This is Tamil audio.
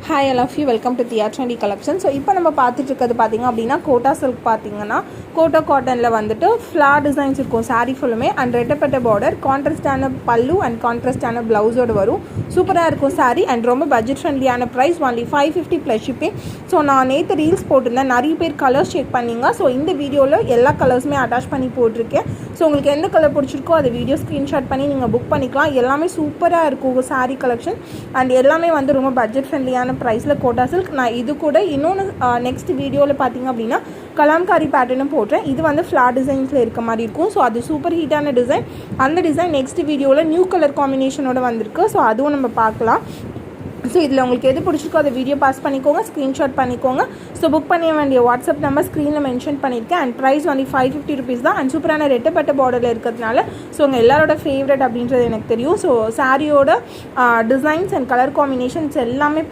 Hi I love you welcome to Diya trendy collection. So இப்போ நம்ம பார்த்துட்டு இருக்கிறது பார்த்திங்க அப்படின்னா கோட்டா சில்க். பார்த்திங்கன்னா கோட்டா காட்டனில் வந்துட்டு ஃப்ளார் டிசைன்ஸ் இருக்கும் சாரீ ஃபுல்லுமே அண்ட் ரெட்டப்பட்ட பார்டர், கான்ட்ராஸ்டான பல்லு அண்ட் கான்ட்ராஸ்டான ப்ளவுஸோடு வரும். சூப்பராக இருக்கும் சாரீ அண்ட் ரொம்ப பட்ஜெட் ஃப்ரெண்ட்லியான price only 550 plus shipping. So நான் நேற்று ரீல்ஸ் போட்டிருந்தேன், நிறைய பேர் கலர்ஸ் செக் பண்ணிங்க. ஸோ இந்த வீடியோவில் எல்லா கலர்ஸுமே அட்டாச் பண்ணி போட்டிருக்கேன். ஸோ உங்களுக்கு எந்த கலர் பிடிச்சிருக்கோ அதை வீடியோ ஸ்க்ரீன்ஷாட் பண்ணி நீங்கள் புக் பண்ணிக்கலாம். எல்லாமே சூப்பராக இருக்கும் சாரீ கலெக்ஷன் அண்ட் எல்லாமே வந்து ரொம்ப பட்ஜெட் ஃப்ரெண்ட்லியான ப்ரைஸில் கோட்டா சில்க். நான் இது கூட இன்னொன்று நெக்ஸ்ட் வீடியோவில் பார்த்தீங்க அப்படின்னா கலாம்காரி பேட்டர்னும் போடுறேன். இது வந்து ஃப்ளார் டிசைன்ஸில் இருக்க மாதிரி இருக்கும். ஸோ அது சூப்பர் ஹீட்டான டிசைன். அந்த டிசைன் நெக்ஸ்ட் வீடியோவில் நியூ கலர் காம்பினேஷனோட வந்திருக்கு. ஸோ அதுவும் நம்ம பார்க்கலாம். ஸோ இதில் உங்களுக்கு எது பிடிச்சிருக்கோ அதை வீடியோ பாஸ் பண்ணிக்கோங்க, ஸ்க்ரீன்ஷாட் பண்ணிக்கோங்க. ஸோ புக் பண்ண வேண்டிய வாட்ஸ்அப் நம்பர் ஸ்க்ரீனில் மென்ஷன் பண்ணியிருக்கேன். அண்ட் ப்ரைஸ் வந்து 550 ருபீஸ் தான். அண்ட் சூப்பரான ரெட்டப்பட்ட பார்டரில் இருக்கிறதுனால ஸோ உங்கள் எல்லாரோட ஃபேவரட் அப்படின்றது எனக்கு தெரியும். ஸோ சாரியோட டிசைன்ஸ் அண்ட் கலர் காம்பினேஷன்ஸ் எல்லாமே